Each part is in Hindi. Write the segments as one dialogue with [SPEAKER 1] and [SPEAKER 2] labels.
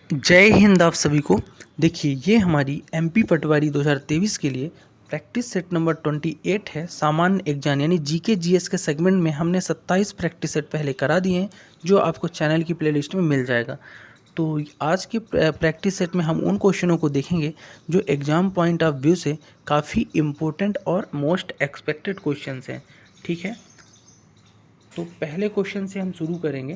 [SPEAKER 1] जय हिंद आप सभी को। देखिए ये हमारी एमपी पटवारी 2023 के लिए प्रैक्टिस सेट नंबर 28 है। सामान्य एग्जाम यानी जीके जीएस के सेगमेंट में हमने 27 प्रैक्टिस सेट पहले करा दिए हैं, जो आपको चैनल की प्लेलिस्ट में मिल जाएगा। तो आज के प्रैक्टिस सेट में हम उन क्वेश्चनों को देखेंगे जो एग्ज़ाम पॉइंट ऑफ व्यू से काफ़ी इम्पोर्टेंट और मोस्ट एक्सपेक्टेड क्वेश्चंस हैं। ठीक है, तो पहले क्वेश्चन से हम शुरू करेंगे।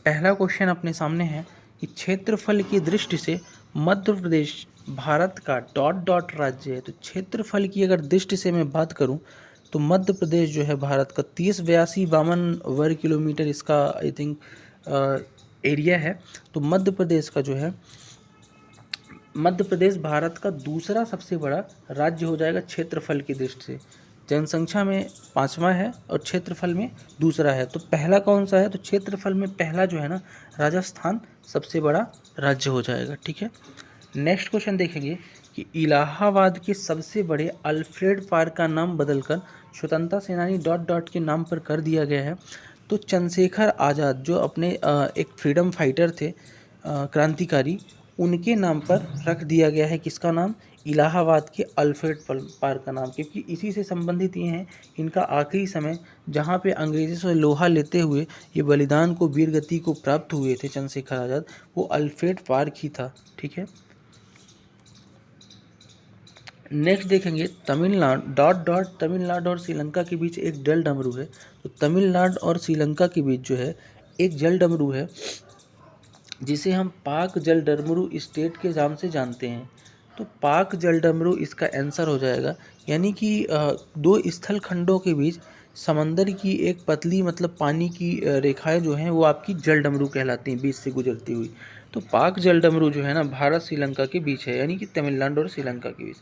[SPEAKER 1] पहला क्वेश्चन अपने सामने है कि क्षेत्रफल की दृष्टि से मध्य प्रदेश भारत का डॉट डॉट राज्य है। तो क्षेत्रफल की अगर दृष्टि से मैं बात करूं तो मध्य प्रदेश जो है भारत का 30,82,52 वर्ग किलोमीटर इसका आई थिंक एरिया है। तो मध्य प्रदेश का जो है मध्य प्रदेश भारत का दूसरा सबसे बड़ा राज्य हो जाएगा क्षेत्रफल की दृष्टि से। जनसंख्या में पांचवा है और क्षेत्रफल में दूसरा है। तो पहला कौन सा है? तो क्षेत्रफल में पहला जो है ना, राजस्थान सबसे बड़ा राज्य हो जाएगा। ठीक है, नेक्स्ट क्वेश्चन देखेंगे कि इलाहाबाद के सबसे बड़े अल्फ्रेड पार्क का नाम बदलकर स्वतंत्रता सेनानी डॉट डॉट के नाम पर कर दिया गया है। तो चंद्रशेखर आज़ाद जो अपने एक फ्रीडम फाइटर थे, क्रांतिकारी, उनके नाम पर रख दिया गया है। किसका नाम? इलाहाबाद के अल्फ्रेड पार्क का नाम, क्योंकि इसी से संबंधित ये हैं। इनका आखिरी समय जहाँ पे अंग्रेज़ों से लोहा लेते हुए ये बलिदान को, वीर गति को प्राप्त हुए थे चंद्रशेखर आज़ाद, वो अल्फ्रेड पार्क ही था। ठीक है, नेक्स्ट देखेंगे तमिलनाडु डॉट डॉट तमिलनाडु और श्रीलंका के बीच एक जल डमरू है। तो तमिलनाडु और श्रीलंका के बीच जो है एक जल डमरू है, जिसे हम पाक जल डमरू स्टेट के नाम से जानते हैं। तो पाक जल डमरू इसका आंसर हो जाएगा। यानी कि दो स्थल खंडों के बीच समंदर की एक पतली, मतलब पानी की रेखाएं जो हैं वो आपकी जल डमरू कहलाती हैं, बीच से गुजरती हुई। तो पाक जल डमरू जो है ना, भारत श्रीलंका के बीच है, यानी कि तमिलनाडु और श्रीलंका के बीच।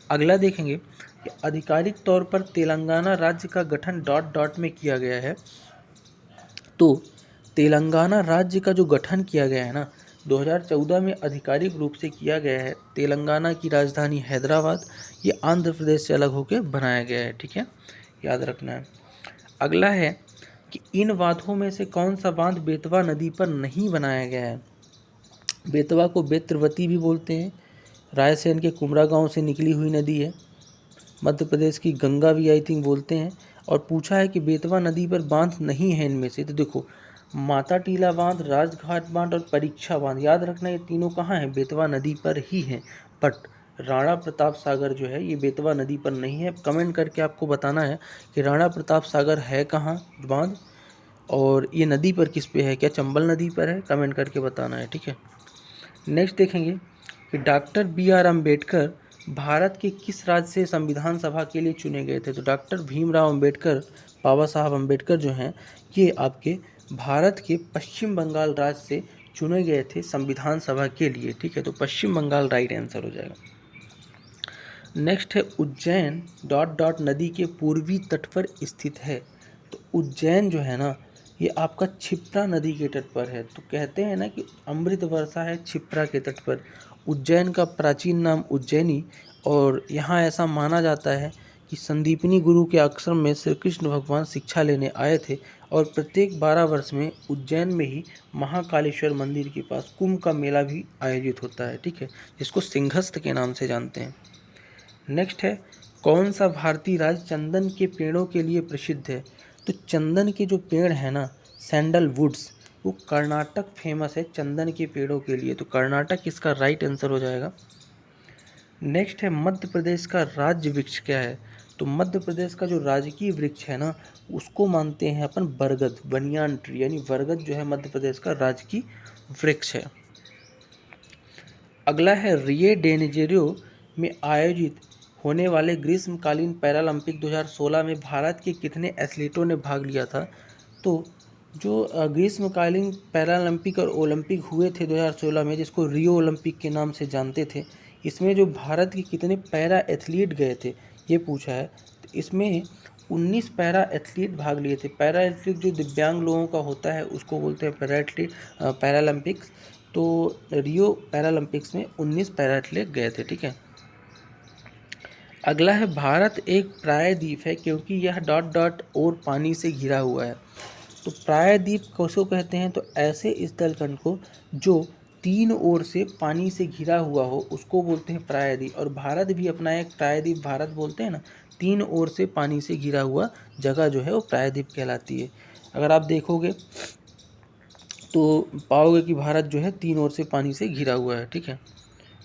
[SPEAKER 1] अगला देखेंगे कि आधिकारिक तौर पर तेलंगाना राज्य का गठन डॉट डॉट में किया गया है। तो तेलंगाना राज्य का जो गठन किया गया है ना, 2014 में आधिकारिक रूप से किया गया है। तेलंगाना की राजधानी हैदराबाद, ये आंध्र प्रदेश से अलग होकर बनाया गया है। ठीक है, याद रखना है। अगला है कि इन बांधों में से कौन सा बांध बेतवा नदी पर नहीं बनाया गया है? बेतवा को बेत्रवती भी बोलते हैं, रायसेन के कुमरा गांव से निकली हुई नदी है। मध्य प्रदेश की गंगा भी आई थिंक बोलते हैं। और पूछा है कि बेतवा नदी पर बांध नहीं है इनमें से। तो देखो, माता टीला बांध, राजघाट बांध और परीक्षा बांध, याद रखना ये तीनों कहाँ हैं? बेतवा नदी पर ही हैं। बट राणा प्रताप सागर जो है ये बेतवा नदी पर नहीं है। कमेंट करके आपको बताना है कि राणा प्रताप सागर है कहाँ बांध, और ये नदी पर किस पे है, क्या चंबल नदी पर है? कमेंट करके बताना है। ठीक है, नेक्स्ट देखेंगे कि doctor B R Ambedkar Bharat के किस राज्य से संविधान सभा के लिए चुने गए थे? तो डॉक्टर भीमराव अम्बेडकर, बाबा साहब अम्बेडकर जो हैं, ये आपके भारत के पश्चिम बंगाल राज्य से चुने गए थे संविधान सभा के लिए। ठीक है, तो पश्चिम बंगाल राइट आंसर हो जाएगा। नेक्स्ट है उज्जैन डॉट डॉट नदी के पूर्वी तट पर स्थित है। तो उज्जैन जो है ना, ये आपका क्षिप्रा नदी के तट पर है। तो कहते हैं ना कि अमृत वर्षा है क्षिप्रा के तट पर। उज्जैन का प्राचीन नाम उज्जैनी, और यहाँ ऐसा माना जाता है कि संदीपनी गुरु के आश्रम में श्री कृष्ण भगवान शिक्षा लेने आए थे, और प्रत्येक 12 वर्ष में उज्जैन में ही महाकालेश्वर मंदिर के पास कुंभ का मेला भी आयोजित होता है। ठीक है, जिसको सिंहस्थ के नाम से जानते हैं। नेक्स्ट है कौन सा भारतीय राज्य चंदन के पेड़ों के लिए प्रसिद्ध है? तो चंदन के जो पेड़ है ना, सैंडलवुड्स, वो कर्नाटक फेमस है चंदन के पेड़ों के लिए। तो कर्नाटक इसका राइट आंसर हो जाएगा। नेक्स्ट है मध्य प्रदेश का राज्य वृक्ष क्या है? तो मध्य प्रदेश का जो राजकीय वृक्ष है ना, उसको मानते हैं अपन बरगद, बनियान ट्री, यानी बरगद जो है मध्य प्रदेश का राजकीय वृक्ष है। अगला है रियो डी जेनेरियो में आयोजित होने वाले ग्रीष्मकालीन पैरालंपिक 2016 में भारत के कितने एथलीटों ने भाग लिया था? तो जो ग्रीष्मकालीन पैरालंपिक और ओलंपिक हुए थे 2016 में, जिसको रियो ओलंपिक के नाम से जानते थे, इसमें जो भारत के कितने पैरा एथलीट गए थे ये पूछा है। तो इसमें 19 पैरा एथलीट भाग लिए थे। पैरा एथलीट जो दिव्यांग लोगों का होता है उसको बोलते हैं पैरा एथलीट, पैरालंपिक्स। तो रियो पैरालंपिक्स में 19 पैरा एथलीट गए थे। ठीक है, अगला है भारत एक प्रायद्वीप है क्योंकि यह डॉट डॉट और पानी से घिरा हुआ है। तो प्रायद्वीप किसको कहते हैं? तो ऐसे स्थलखंड को जो तीन ओर से पानी से घिरा हुआ हो उसको बोलते हैं प्रायद्वीप। और भारत भी अपना एक प्रायद्वीप भारत बोलते हैं ना, तीन ओर से पानी से घिरा हुआ जगह जो है वो प्रायद्वीप कहलाती है। अगर आप देखोगे तो पाओगे कि भारत जो है तीन ओर से पानी से घिरा हुआ है, ठीक है।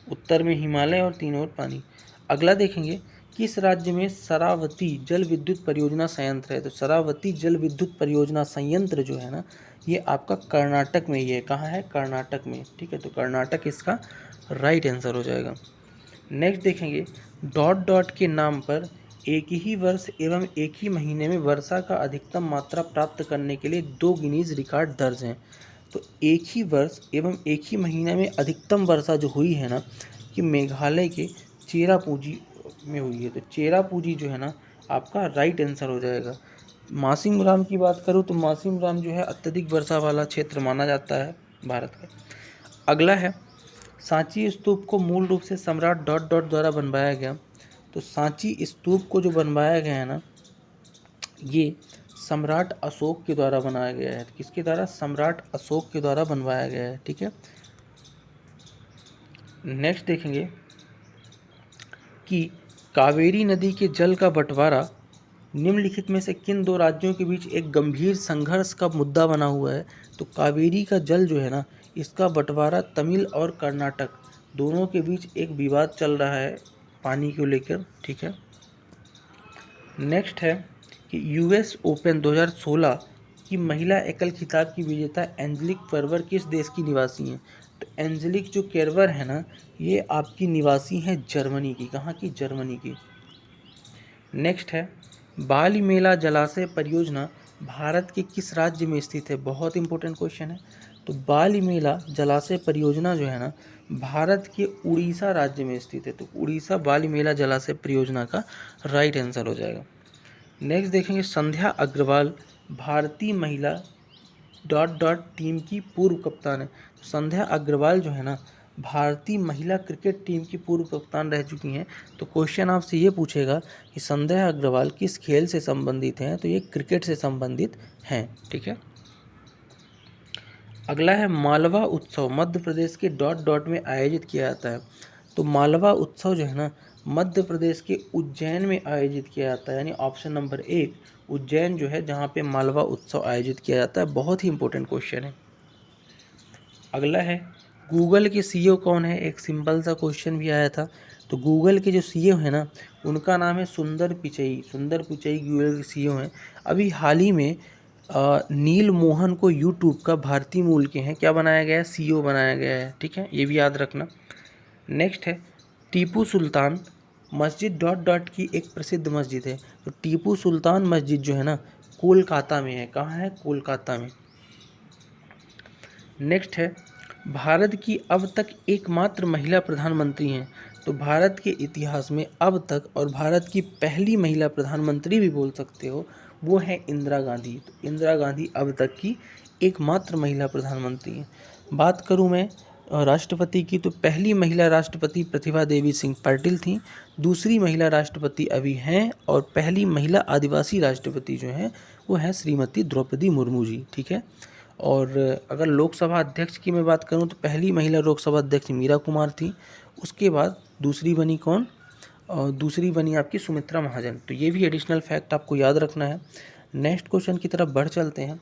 [SPEAKER 1] उत्तर में हिमालय और तीन ओर पानी। अगला देखेंगे, किस राज्य में शरावती जल विद्युत परियोजना संयंत्र है? तो शरावती जल विद्युत परियोजना संयंत्र जो है ना, ये आपका कर्नाटक में ही है। कहाँ है? कर्नाटक में, ठीक है। तो कर्नाटक इसका राइट आंसर हो जाएगा। नेक्स्ट देखेंगे, डॉट डॉट के नाम पर एक ही वर्ष एवं एक ही महीने में वर्षा का अधिकतम मात्रा प्राप्त करने के लिए दो गिनीज रिकॉर्ड दर्ज हैं। तो एक ही वर्ष एवं एक ही महीने में अधिकतम वर्षा जो हुई है ना, कि मेघालय के चेरापूंजी में हुई है। तो चेरापूंजी जो है ना आपका राइट आंसर हो जाएगा। मासिम राम की बात करूँ तो मासिम राम जो है अत्यधिक वर्षा वाला क्षेत्र माना जाता है भारत का। अगला है, सांची स्तूप को मूल रूप से सम्राट डॉट डॉट द्वारा बनवाया गया। तो सांची स्तूप को जो बनवाया गया है ना, ये सम्राट अशोक के द्वारा बनाया गया है। किसके द्वारा? सम्राट अशोक के द्वारा बनवाया गया है, ठीक है। नेक्स्ट देखेंगे कि कावेरी नदी के जल का बंटवारा निम्नलिखित में से किन दो राज्यों के बीच एक गंभीर संघर्ष का मुद्दा बना हुआ है? तो कावेरी का जल जो है ना, इसका बंटवारा तमिल और कर्नाटक दोनों के बीच एक विवाद चल रहा है पानी को लेकर, ठीक है। नेक्स्ट है कि यूएस ओपन 2016 की महिला एकल खिताब की विजेता एंजेलिक कर्बर किस देश की निवासी हैं? तो एंजेलिक जो कर्बर है ना, ये आपकी निवासी हैं जर्मनी की। कहाँ की? जर्मनी की। नेक्स्ट है, बाली मेला जलाशय परियोजना भारत के किस राज्य में स्थित है? बहुत इंपॉर्टेंट क्वेश्चन है। तो बाली मेला जलाशय परियोजना जो है ना, भारत के उड़ीसा राज्य में स्थित है। तो उड़ीसा बाली मेला जलाशय परियोजना का राइट आंसर हो जाएगा। नेक्स्ट देखेंगे, संध्या अग्रवाल भारतीय महिला डॉट डॉट टीम की पूर्व कप्तान है। तो संध्या अग्रवाल जो है ना, भारतीय महिला क्रिकेट टीम की पूर्व कप्तान रह चुकी हैं। तो क्वेश्चन आपसे ये पूछेगा कि संध्या अग्रवाल किस खेल से संबंधित हैं? तो ये क्रिकेट से संबंधित हैं, ठीक है। अगला है, मालवा उत्सव मध्य प्रदेश के डॉट डॉट में आयोजित किया जाता है। तो मालवा उत्सव जो है ना, मध्य प्रदेश के उज्जैन में आयोजित किया जाता है। यानी ऑप्शन नंबर 1 उज्जैन जो है जहाँ पे मालवा उत्सव आयोजित किया जाता है। बहुत ही इंपॉर्टेंट क्वेश्चन है। अगला है, गूगल के सीईओ कौन है? एक सिंपल सा क्वेश्चन भी आया था। तो गूगल के जो सीईओ है ना, उनका नाम है सुंदर पिचई। सुंदर पिचई गूगल के सीईओ हैं। अभी हाल ही में नील मोहन को यूट्यूब का भारतीय मूल के हैं क्या बनाया गया है? सीईओ बनाया गया है, ठीक है। ये भी याद रखना। नेक्स्ट है, टीपू सुल्तान मस्जिद डॉट डॉट की एक प्रसिद्ध मस्जिद है। तो टीपू सुल्तान मस्जिद जो है ना, कोलकाता में है। कहाँ है? कोलकाता में। नेक्स्ट है, भारत की अब तक एकमात्र महिला प्रधानमंत्री हैं। तो भारत के इतिहास में अब तक, और भारत की पहली महिला प्रधानमंत्री भी बोल सकते हो, वो है इंदिरा गांधी। तो इंदिरा गांधी अब तक की एकमात्र महिला प्रधानमंत्री हैं। बात करूं मैं राष्ट्रपति की, तो पहली महिला राष्ट्रपति प्रतिभा देवी सिंह पाटिल थी। दूसरी महिला राष्ट्रपति अभी हैं, और पहली महिला आदिवासी राष्ट्रपति जो हैं वो हैं श्रीमती द्रौपदी मुर्मू जी, ठीक है। और अगर लोकसभा अध्यक्ष की मैं बात करूं तो पहली महिला लोकसभा अध्यक्ष मीरा कुमार थी। उसके बाद दूसरी बनी कौन? दूसरी बनी आपकी सुमित्रा महाजन। तो ये भी एडिशनल फैक्ट आपको याद रखना है। नेक्स्ट क्वेश्चन की तरफ बढ़ चलते हैं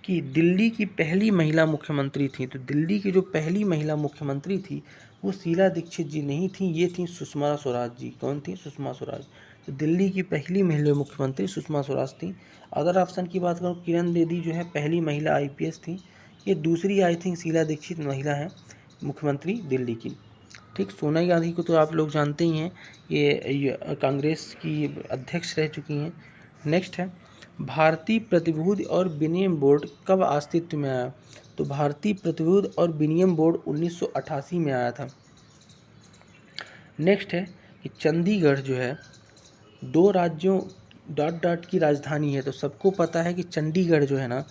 [SPEAKER 1] कि दिल्ली की पहली महिला मुख्यमंत्री थी। तो दिल्ली की जो पहली महिला मुख्यमंत्री थी वो शीला दीक्षित जी नहीं थी, ये थी सुषमा स्वराज जी। कौन थी? सुषमा स्वराज। तो दिल्ली की पहली महिला मुख्यमंत्री सुषमा स्वराज थी। अदर ऑप्शन की बात करूँ, किरण बेदी जो है पहली महिला आईपीएस थी। ये दूसरी आई थिंक शीला दीक्षित महिला है मुख्यमंत्री दिल्ली की, ठीक। सोनिया गांधी को तो आप लोग जानते ही हैं, ये कांग्रेस की अध्यक्ष रह चुकी हैं। नेक्स्ट है, भारतीय प्रतिभूति और विनिमय बोर्ड कब अस्तित्व में आया? तो भारतीय प्रतिभूति और विनिमय बोर्ड 1988 में आया था। नेक्स्ट है कि चंडीगढ़ जो है दो राज्यों डॉट डॉट की राजधानी है। तो सबको पता है कि चंडीगढ़ जो है ना,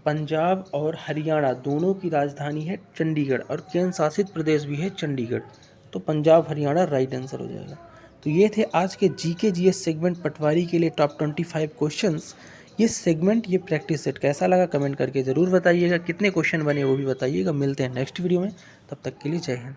[SPEAKER 1] पंजाब और हरियाणा दोनों की राजधानी है चंडीगढ़, और केंद्र शासित प्रदेश भी है चंडीगढ़। तो पंजाब हरियाणा राइट आंसर हो जाएगा। तो ये थे आज के जीके जीएस सेगमेंट पटवारी के लिए टॉप 25 क्वेश्चंस। ये सेगमेंट, ये प्रैक्टिस सेट कैसा लगा कमेंट करके ज़रूर बताइएगा। कितने क्वेश्चन बने वो भी बताइएगा। मिलते हैं नेक्स्ट वीडियो में, तब तक के लिए जय हिंद।